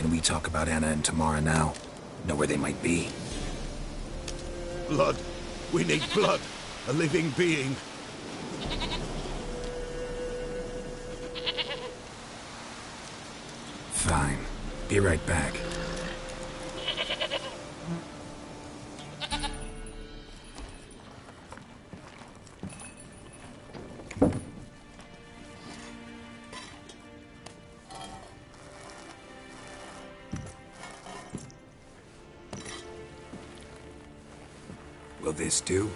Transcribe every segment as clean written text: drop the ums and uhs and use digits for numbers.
Can we talk about Anna and Tamara now? Know where they might be? Blood. We need blood. A living being. Fine. Be right back. Will this do?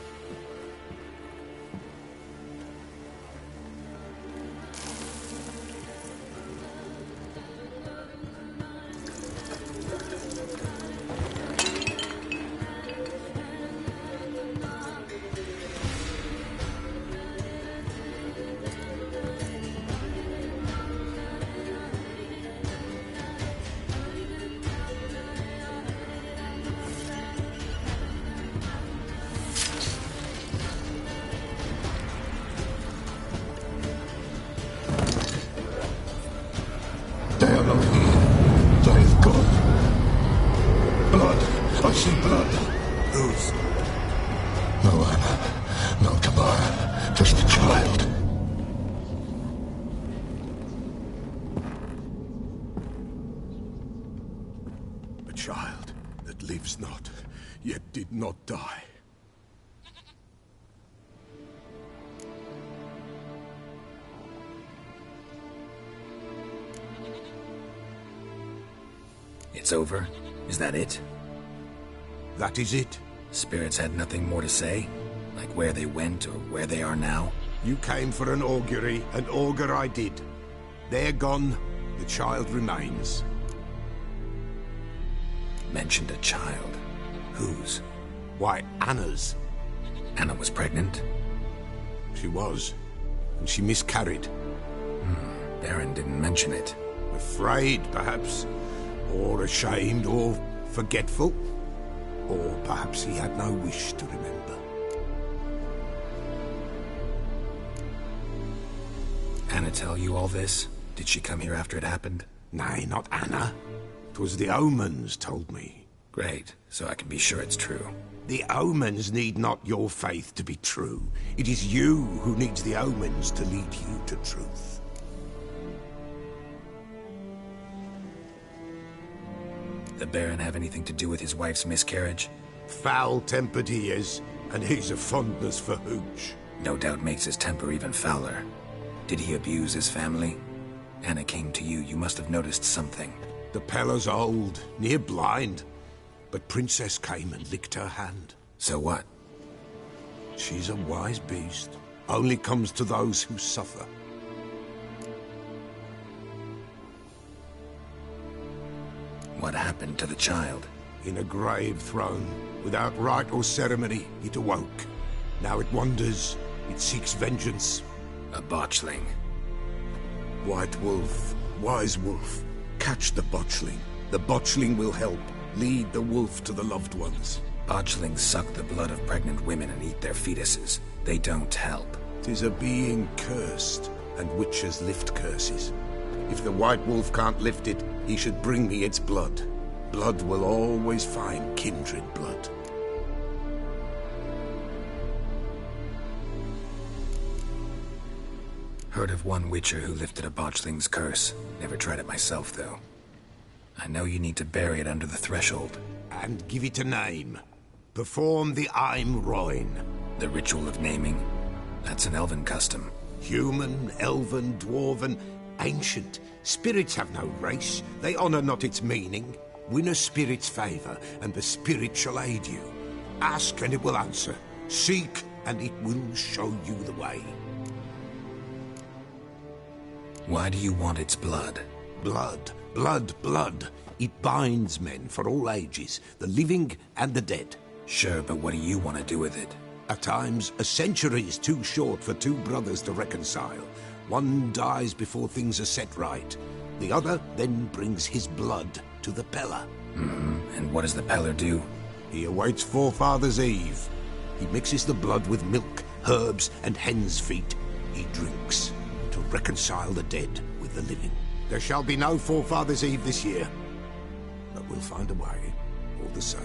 They are not here. They have gone. Blood. I see blood. Whose? No Anna. No Tamara. Just a child. A child that lives not, yet did not die. It's over? Is that it? That is it. Spirits had nothing more to say? Like where they went or where they are now? You came for an augury, and augur I did. They're gone, the child remains. Mentioned a child. Whose? Why, Anna's. Anna was pregnant? She was, and she miscarried. Baron didn't mention it. Afraid, perhaps, or ashamed, or forgetful. Or perhaps he had no wish to remember. Anna tell you all this? Did she come here after it happened? Nay, not Anna. 'Twas the omens told me. Great, so I can be sure it's true. The omens need not your faith to be true. It is you who needs the omens to lead you to truth. The Baron have anything to do with his wife's miscarriage? Foul-tempered he is, and he's a fondness for hooch. No doubt makes his temper even fouler. Did he abuse his family? Anna came to you, you must have noticed something. The Pella's old, near blind, but Princess came and licked her hand. So what? She's a wise beast, only comes to those who suffer. What happened to the child? In a grave thrown, without rite or ceremony, it awoke. Now it wanders, it seeks vengeance. A botchling. White wolf, wise wolf, catch the botchling. The botchling will help, lead the wolf to the loved ones. Botchlings suck the blood of pregnant women and eat their fetuses. They don't help. 'Tis a being cursed, and witches lift curses. If the white wolf can't lift it, he should bring me its blood. Blood will always find kindred blood. Heard of one witcher who lifted a botchling's curse. Never tried it myself, though. I know you need to bury it under the threshold. And give it a name. Perform the Aim Roin. The ritual of naming? That's an elven custom. Human, elven, dwarven, ancient. Spirits have no race. They honor not its meaning. Win a spirit's favor, and the spirit shall aid you. Ask, and it will answer. Seek, and it will show you the way. Why do you want its blood? Blood, blood, blood. It binds men for all ages, the living and the dead. Sure, but what do you want to do with it? At times, a century is too short for two brothers to reconcile. One dies before things are set right. The other then brings his blood to the Pella. And what does the Peller do? He awaits Forefathers' Eve. He mixes the blood with milk, herbs, and hen's feet. He drinks to reconcile the dead with the living. There shall be no Forefathers' Eve this year. But we'll find a way, all the same.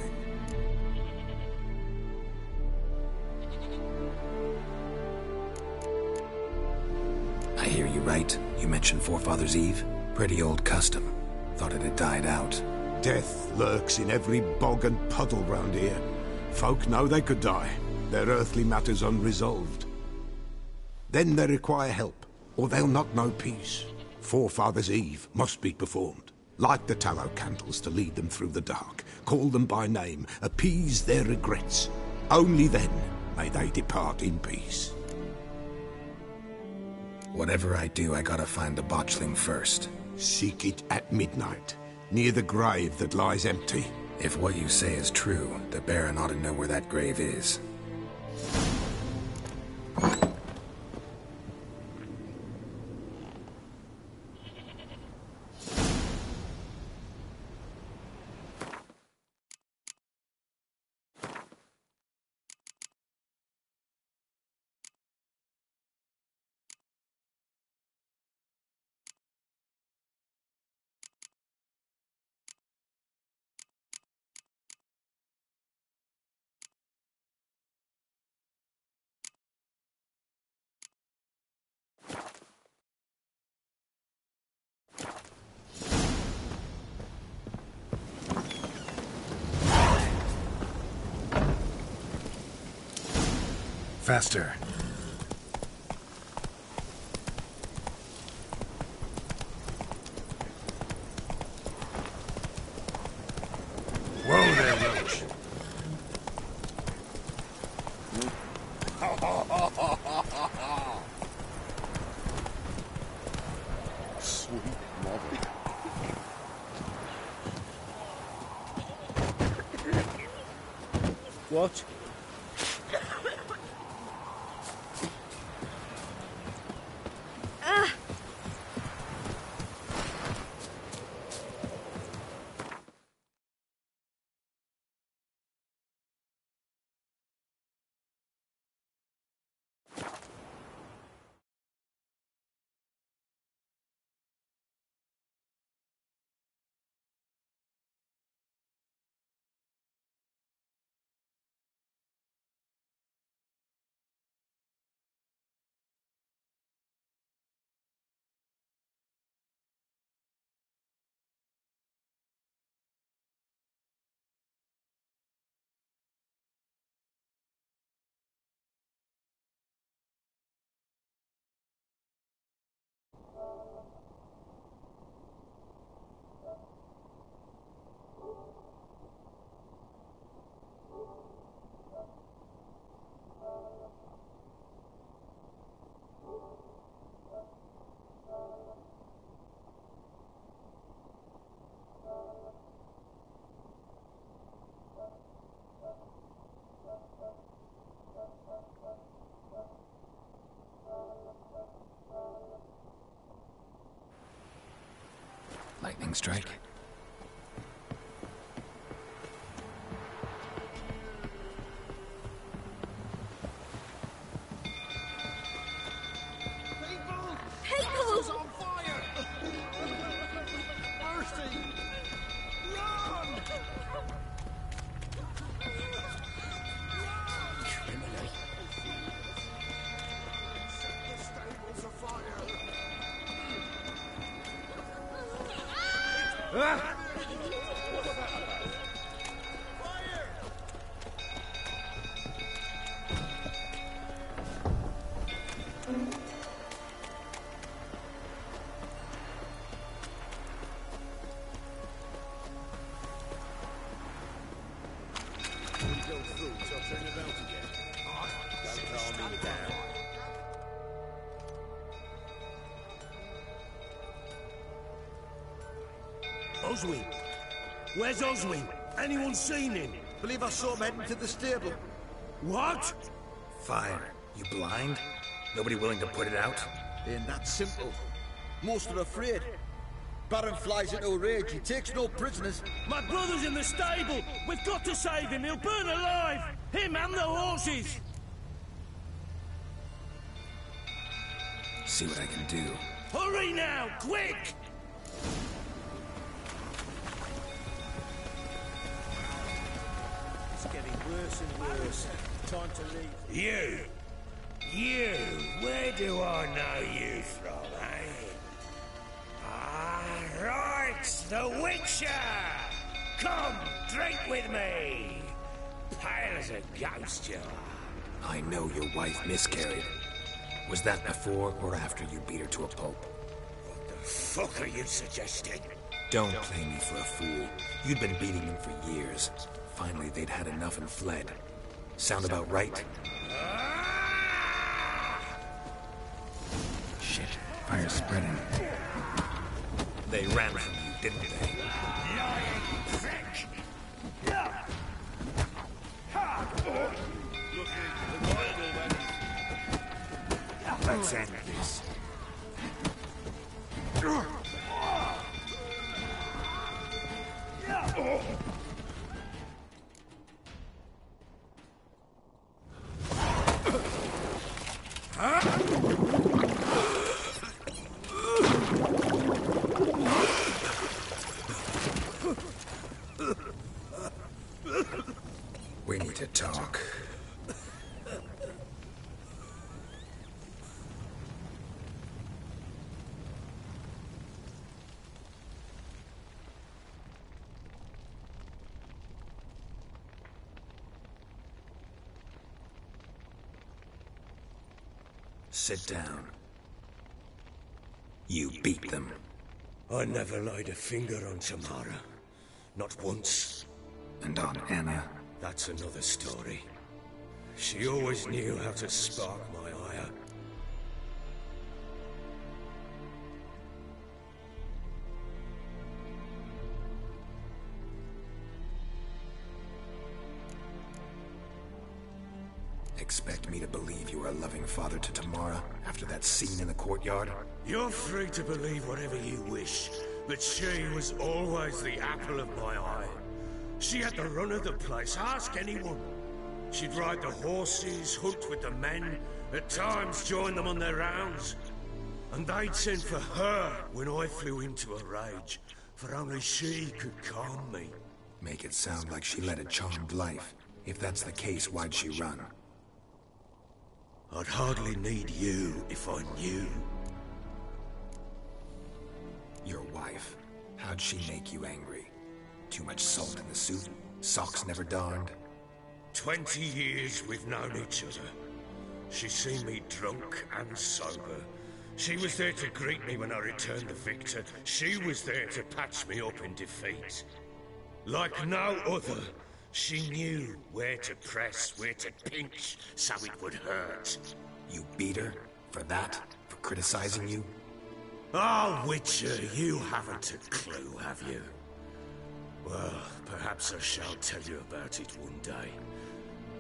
I hear you right. You mentioned Forefathers' Eve? Pretty old custom. Thought it had died out. Death lurks in every bog and puddle round here. Folk know they could die, their earthly matters unresolved. Then they require help, or they'll not know peace. Forefathers' Eve must be performed. Light the tallow candles to lead them through the dark. Call them by name, appease their regrets. Only then may they depart in peace. Whatever I do, I gotta find the botchling first. Seek it at midnight, near the grave that lies empty. If what you say is true, the Baron ought to know where that grave is. Faster. Whoa there, Roach. Sweet mother. What? Lightning strike. People's on fire! Mercy! Run! Criminal. Set the stables afire! Oswin? Where's Oswin? Anyone seen him? Believe I saw him heading to the stable. What? Fire. You blind? Nobody willing to put it out? Ain't that simple. Most are afraid. Baron flies into a rage. He takes no prisoners. My brother's in the stable! We've got to save him! He'll burn alive! Him and the horses! See what I can do. Hurry now! Quick! worse and worse. Time to leave. You, where do I know you from, eh? Ah, right, the Witcher! Come, drink with me! Pale as a ghost, you are. I know your wife miscarried. Was that before or after you beat her to a pulp? What the fuck are you suggesting? Don't play me for a fool. You'd been beating them for years. Finally, they'd had enough and fled. Sound about right? Shit, fire's spreading. They ran from you, didn't they? Lying prick! Let's end this. We need to talk. Sit down. You beat them. I never laid a finger on Tamara. Not once. And on Anna? That's another story. She always knew how to spark my ire. Expect me to believe you were a loving father to Tamara after that scene in the courtyard? You're free to believe whatever you wish, but she was always the apple of my eye. She had the run of the place, ask anyone. She'd ride the horses, hunt with the men, at times join them on their rounds. And they'd send for her when I flew into a rage, for only she could calm me. Make it sound like she led a charmed life. If that's the case, why'd she run? I'd hardly need you if I knew. Your wife. How'd she make you angry? Too much salt in the soup? Socks never darned? 20 years we've known each other. She's seen me drunk and sober. She was there to greet me when I returned the victor. She was there to patch me up in defeat. Like no other, she knew where to press, where to pinch, so it would hurt. You beat her? For that? For criticizing you? Oh, Witcher, you haven't a clue, have you? Well, perhaps I shall tell you about it one day.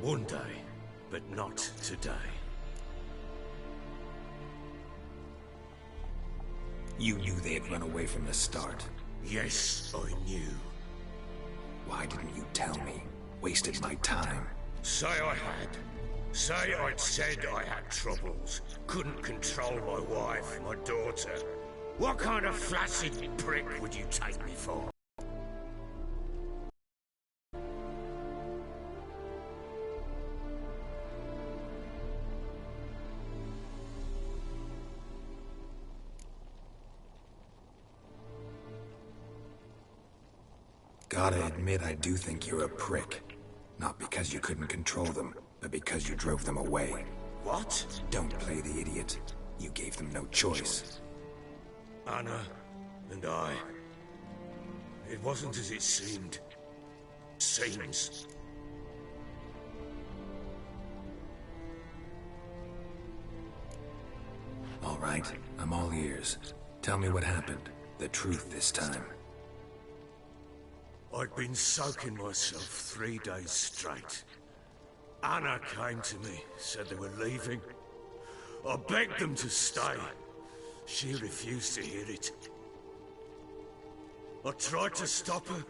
One day, but not today. You knew they had run away from the start. Yes, I knew. Why didn't you tell me? Wasted my time. Say I had. Say I'd said I had troubles. Couldn't control my wife, my daughter. What kind of flaccid prick would you take me for? Gotta admit, I do think you're a prick. Not because you couldn't control them, but because you drove them away. What? Don't play the idiot. You gave them no choice. Anna and I. It wasn't as it seemed. Seems. All right, I'm all ears. Tell me what happened. The truth this time. I'd been soaking myself 3 days straight. Anna came to me, said they were leaving. I begged them to stay. She refused to hear it. I tried to stop her.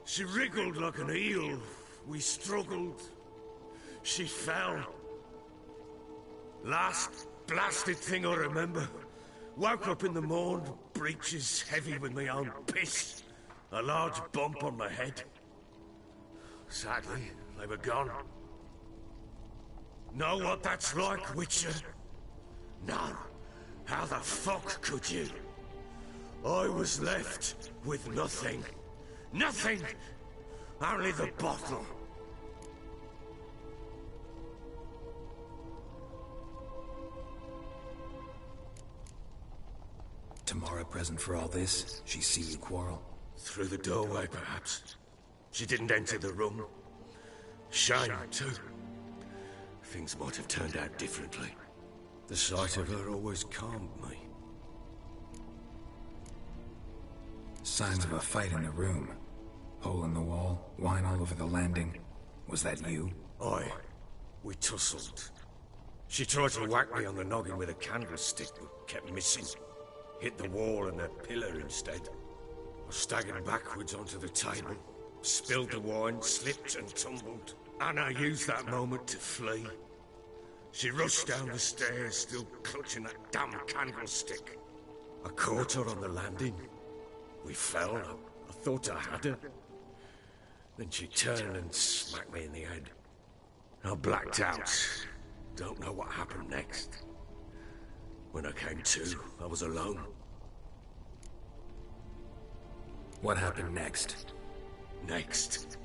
She wriggled like an eel. We struggled. She fell. Last blasted thing I remember. Woke up in the morn, breeches heavy with my own piss. A large bump on my head. Sadly, they were gone. Know what that's like, Witcher? No. How the fuck could you? I was left with nothing. Nothing! Only the bottle. Tamara present for all this? She see you quarrel? Through the doorway, perhaps. She didn't enter the room. Shame, too. Things might have turned out differently. The sight of her always calmed me. Signs of a fight in the room. Hole in the wall, wine all over the landing. Was that you? Aye. We tussled. She tried to whack me on the noggin with a candlestick, but kept missing. Hit the wall and a pillar instead. I staggered backwards onto the table, spilled the wine, slipped and tumbled. Anna used that moment to flee. She rushed down the stairs, still clutching that damn candlestick. I caught her on the landing. We fell. I thought I had her. Then she turned and smacked me in the head. I blacked out. Don't know what happened next. When I came to, I was alone. What happened next? Next,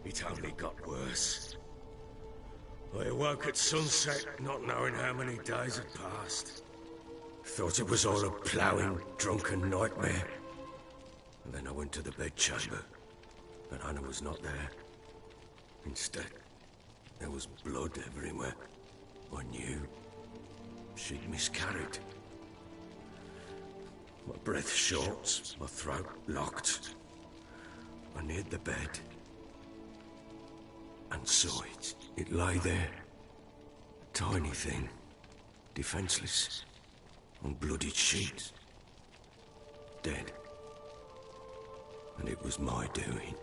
it only got worse. I awoke at sunset, not knowing how many days had passed. Thought it was all a ploughing, drunken nightmare. And then I went to the bedchamber, and Anna was not there. Instead, there was blood everywhere. I knew she'd miscarried. My breath short, my throat locked. I neared the bed and saw it. It lay there, a tiny thing, defenseless, on bloodied sheets, dead. And it was my doing.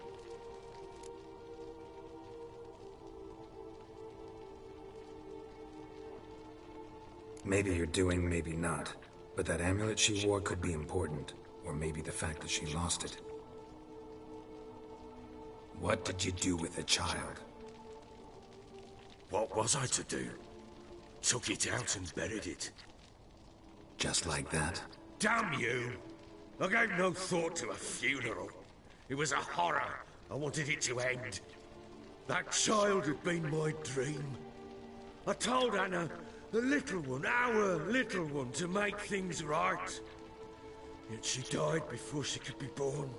Maybe you're doing, maybe not. But that amulet she wore could be important. Or maybe the fact that she lost it. What did you do with the child? What was I to do? Took it out and buried it. Just like that? Damn you! I gave no thought to a funeral. It was a horror. I wanted it to end. That child had been my dream. I told Anna, the little one, our little one, to make things right. Yet she died before she could be born.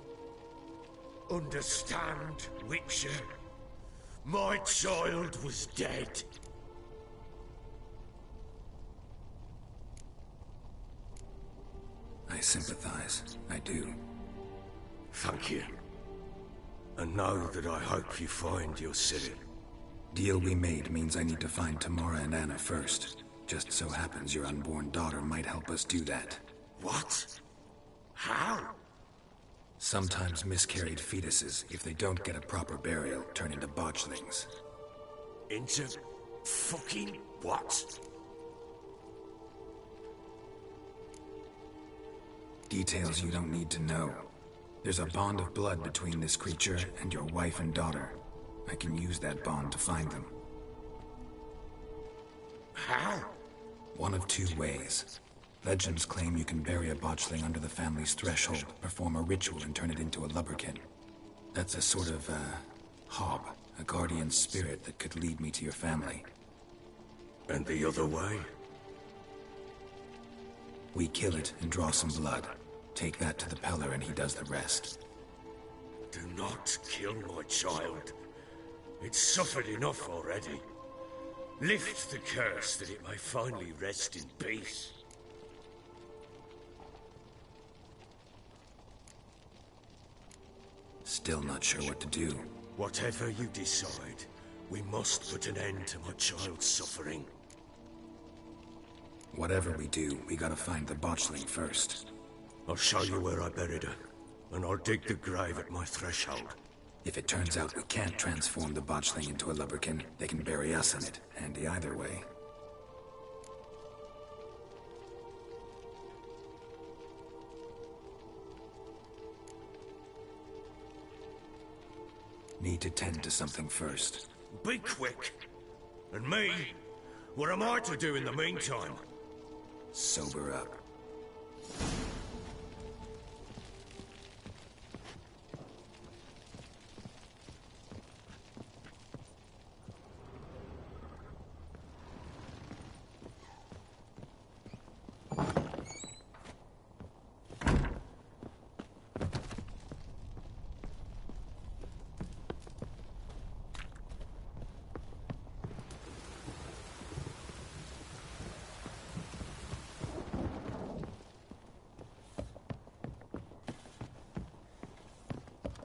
Understand, Witcher? My child was dead. I sympathize. I do. Thank you. And know that I hope you find your city. Deal we made means I need to find Tamara and Anna first. Just so happens your unborn daughter might help us do that. What? How? Sometimes miscarried fetuses, if they don't get a proper burial, turn into botchlings. Into fucking what? Details you don't need to know. There's a bond of blood between this creature and your wife and daughter. I can use that bond to find them. How? One of two ways. Legends claim you can bury a botchling under the family's threshold, perform a ritual and turn it into a lubberkin. That's a sort of, hob, a guardian spirit that could lead me to your family. And the other way? We kill it and draw some blood. Take that to the Peller and he does the rest. Do not kill my child. It's suffered enough already. Lift the curse that it may finally rest in peace. Still not sure what to do. Whatever you decide, we must put an end to my child's suffering. Whatever we do, we gotta find the botchling first. I'll show you where I buried her, and I'll dig the grave at my threshold. If it turns out we can't transform the botchling into a lubberkin, they can bury us in it. Handy either way. Need to tend to something first. Be quick. And me? What am I to do in the meantime? Sober up.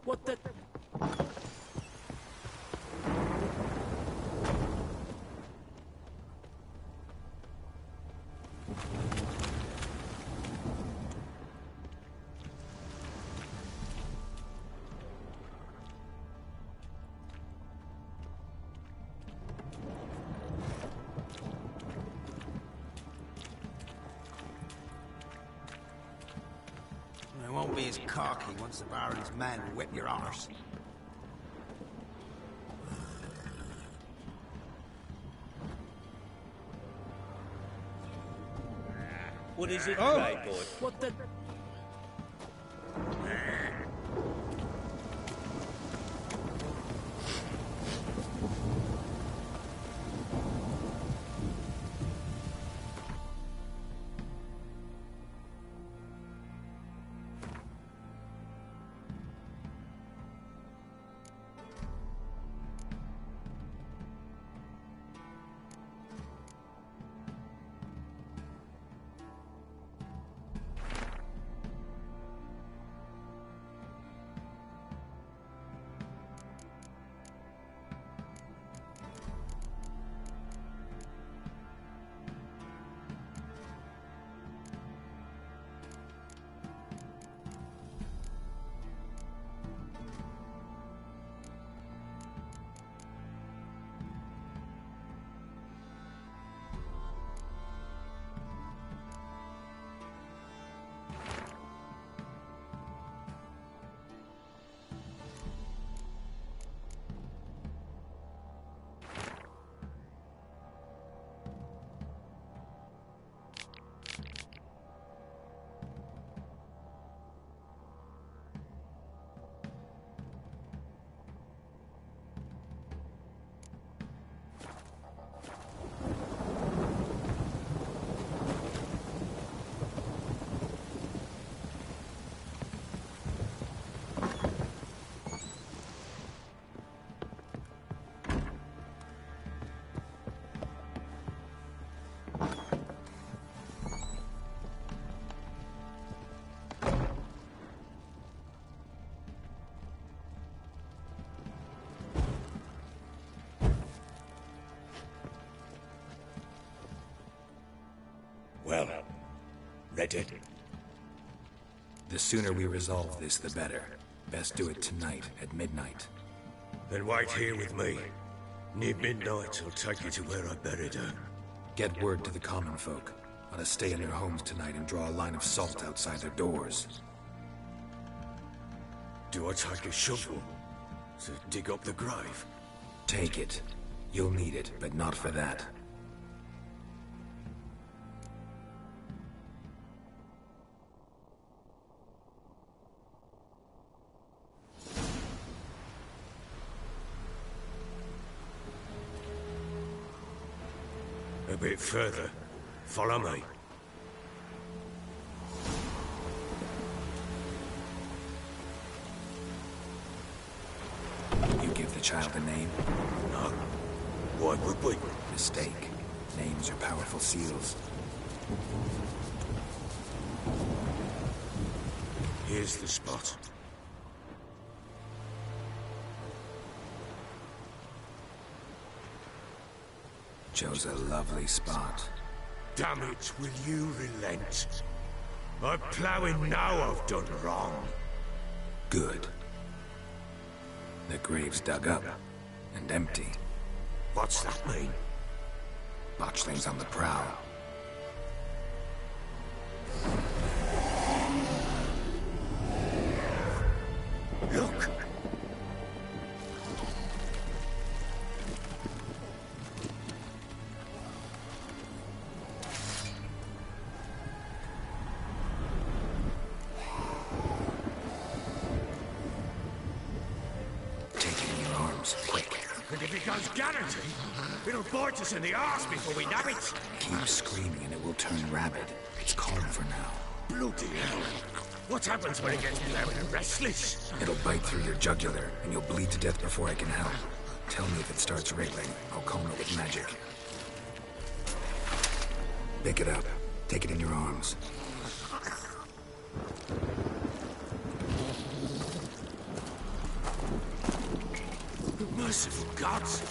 What the... It won't be as cocky once the Baron's men whip your arse. What is it, playboy? What the... Well, ready? The sooner we resolve this, the better. Best do it tonight, at midnight. Then wait here with me. Near midnight, I'll take you to where I buried her. Get word to the common folk. Ought to stay in their homes tonight and draw a line of salt outside their doors. Do I take a shovel to dig up the grave? Take it. You'll need it, but not for that. A bit further. Follow me. You give the child a name? No. Why would we? Mistake. Names are powerful seals. Here's the spot. Chose a lovely spot. Damn it, will you relent? I'm ploughing now I've done wrong. Good. The grave's dug up and empty. What's that mean? Botchling's on the prowl. Look! arms, quick. And if it goes guaranteed, it'll bite us in the arse before we know it. Keep screaming and it will turn rabid. It's calm for now. Bloody hell. What happens when it gets loud and restless? It'll bite through your jugular, and you'll bleed to death before I can help. Tell me if it starts wriggling. I'll calm it with magic. Pick it up. Take it in your arms. Merciful gods!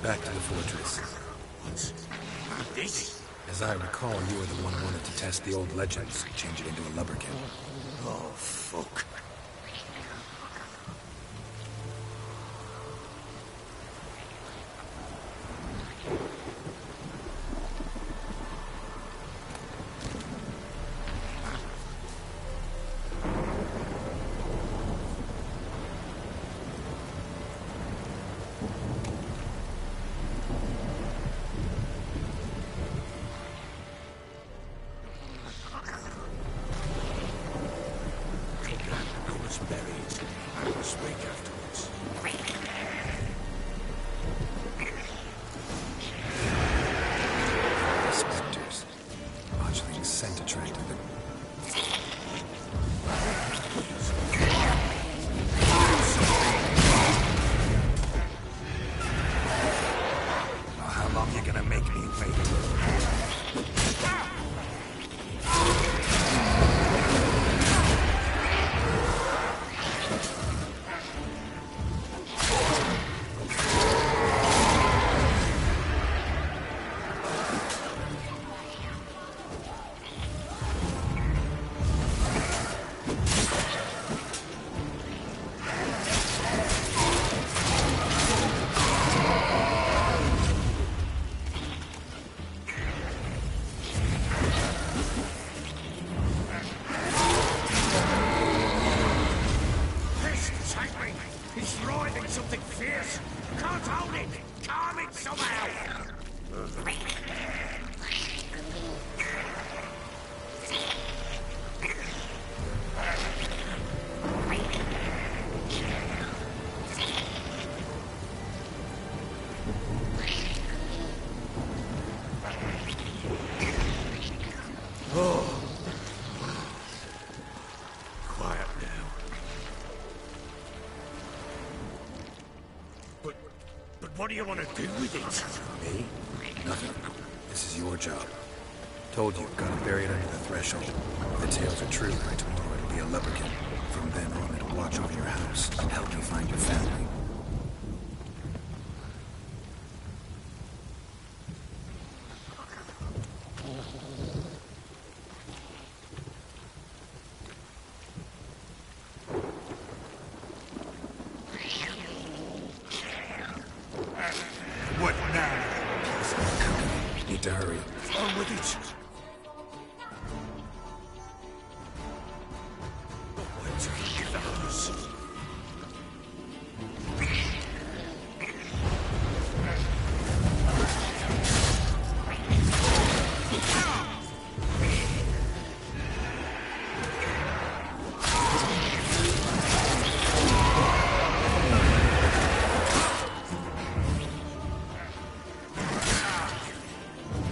Back to the fortress. What's this? As I recall, you were the one who wanted to test the old legends, change it into a lubberkin. Oh, fuck. Spectres. Botchling's scent attracted them. Well, how long you gonna make me wait? He's writhing something fierce. Can't hold it. Calm it somehow. Quiet now. But what do you want to do with it? Me? Nothing. This is your job. Told you, gotta bury it under the threshold. If the tales are true, by tomorrow it'll be a lubberkin. From then on, it'll watch over your house and help you find your family. What now? Need to hurry. On with it. Wait till you get the house.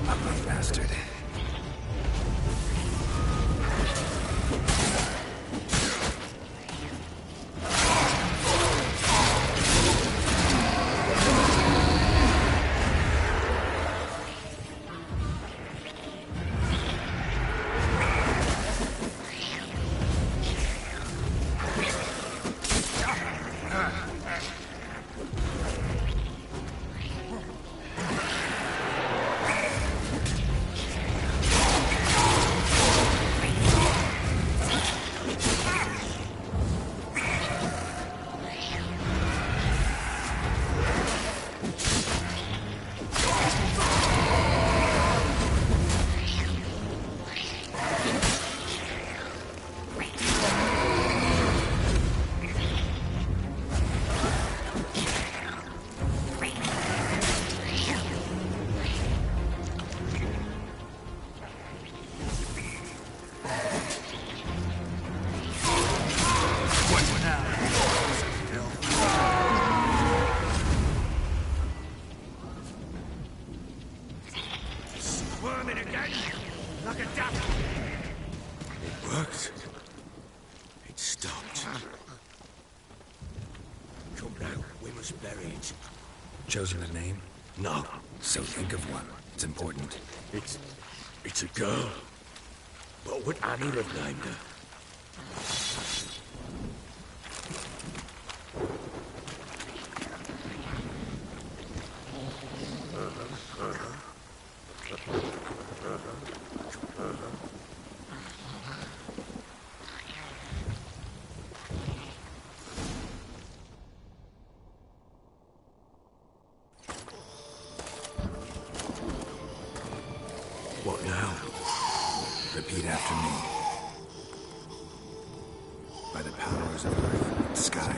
Ugly bastard. Chosen a name? No. So think of one. It's important. It's a girl. What would Annie have named her? What now? Repeat after me. By the powers of earth and sky.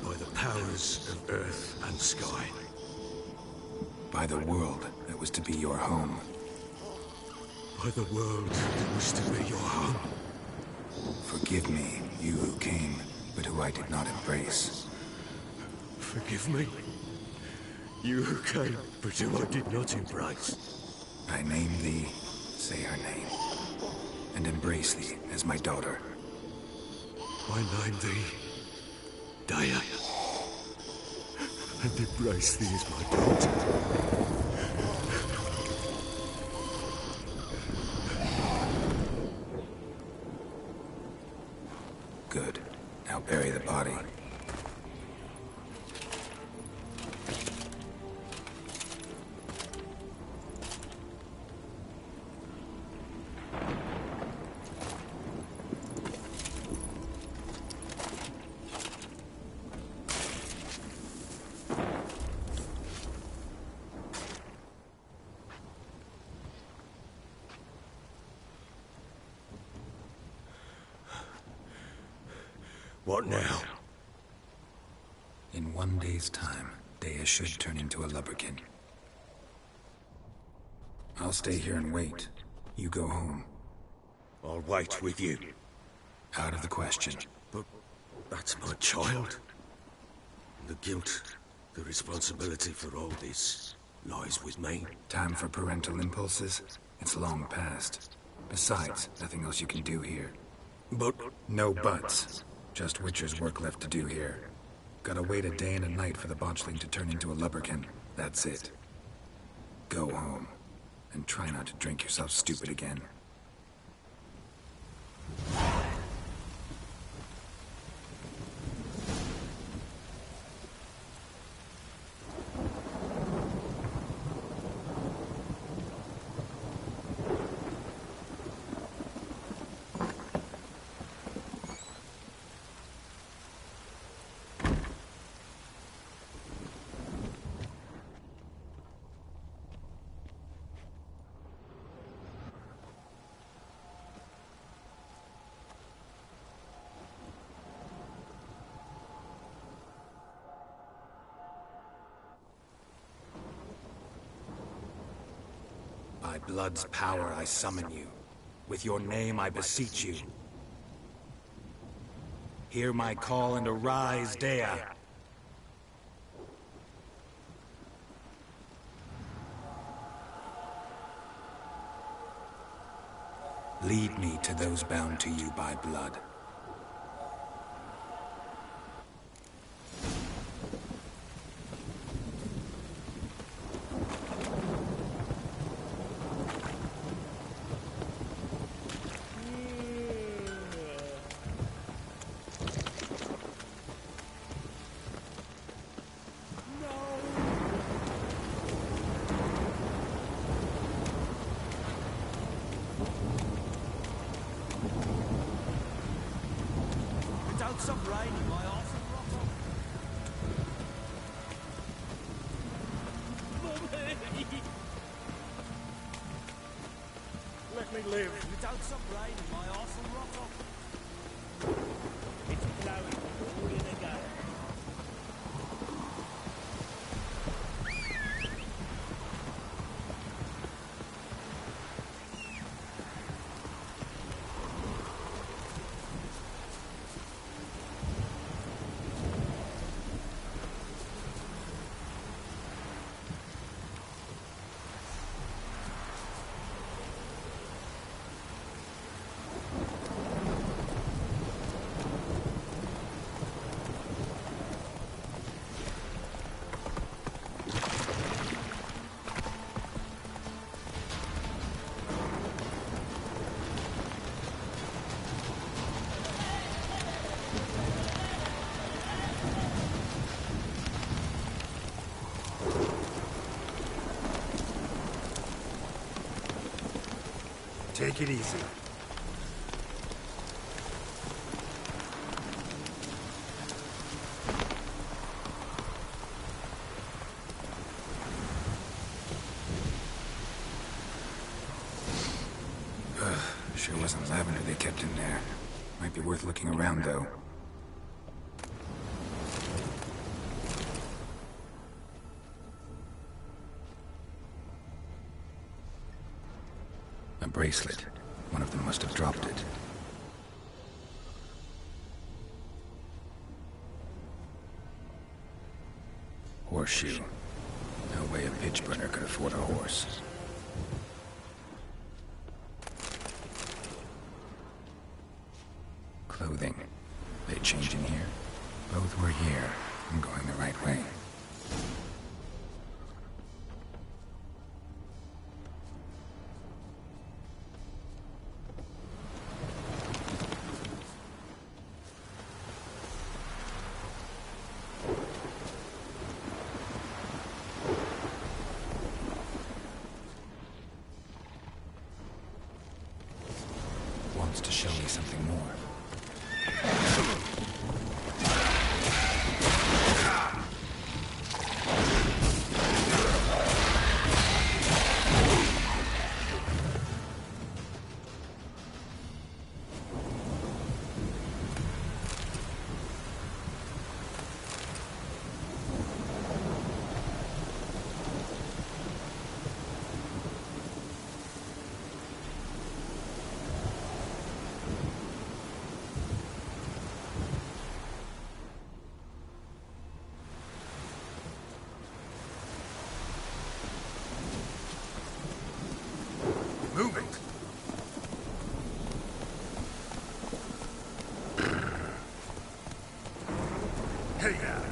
By the powers of earth and sky. By the world that was to be your home. By the world that was to be your home. Forgive me, you who came, but who I did not embrace. Forgive me. You who came, but who I did not embrace. I name thee, say her name, and embrace thee as my daughter. I name thee, Dea, and embrace thee as my daughter. Good. Now bury the body. What now? In 1 day's time, Dea should turn into a lubberkin. I'll stay here and wait. You go home. I'll wait with you. Out of the question. But that's my child. The guilt, the responsibility for all this lies with me. Time for parental impulses? It's long past. Besides, nothing else you can do here. But No buts. Just Witcher's work left to do here. Gotta wait a day and a night for the botchling to turn into a lubberkin. That's it. Go home. And try not to drink yourself stupid again. By blood's power I summon you. With your name I beseech you. Hear my call and arise, Dea. Lead me to those bound to you by blood. Don't stop raining, my arse and rock off. Mummy! Let me live. You don't stop raining, my arse and rock off. It's blowing all in a gale. Take it easy. Sure wasn't lavender they kept in there. Might be worth looking around, though. A bracelet. One of them must have dropped it. Horseshoe. No way a pitch burner could afford a horse. Clothing. They change in here? Both were here. I'm going the right way. Wants to show me something more. Move it! Hey now!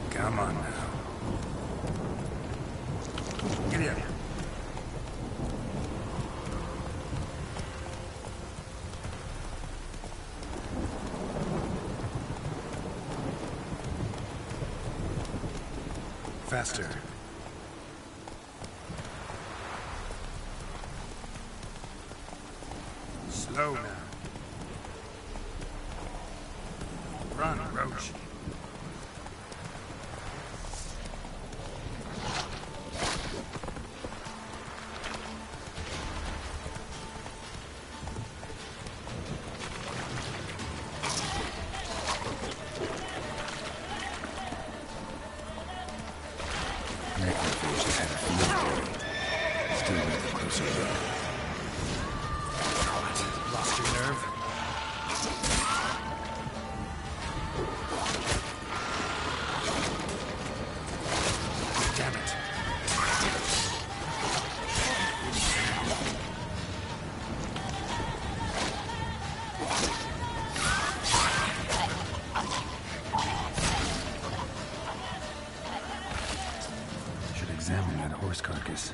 Come on now. Giddy up. Faster. Slow now. Run, Roach. Necrophages had a field day. Still with a closer look. What? Lost your nerve? Damn it. Should examine that horse carcass.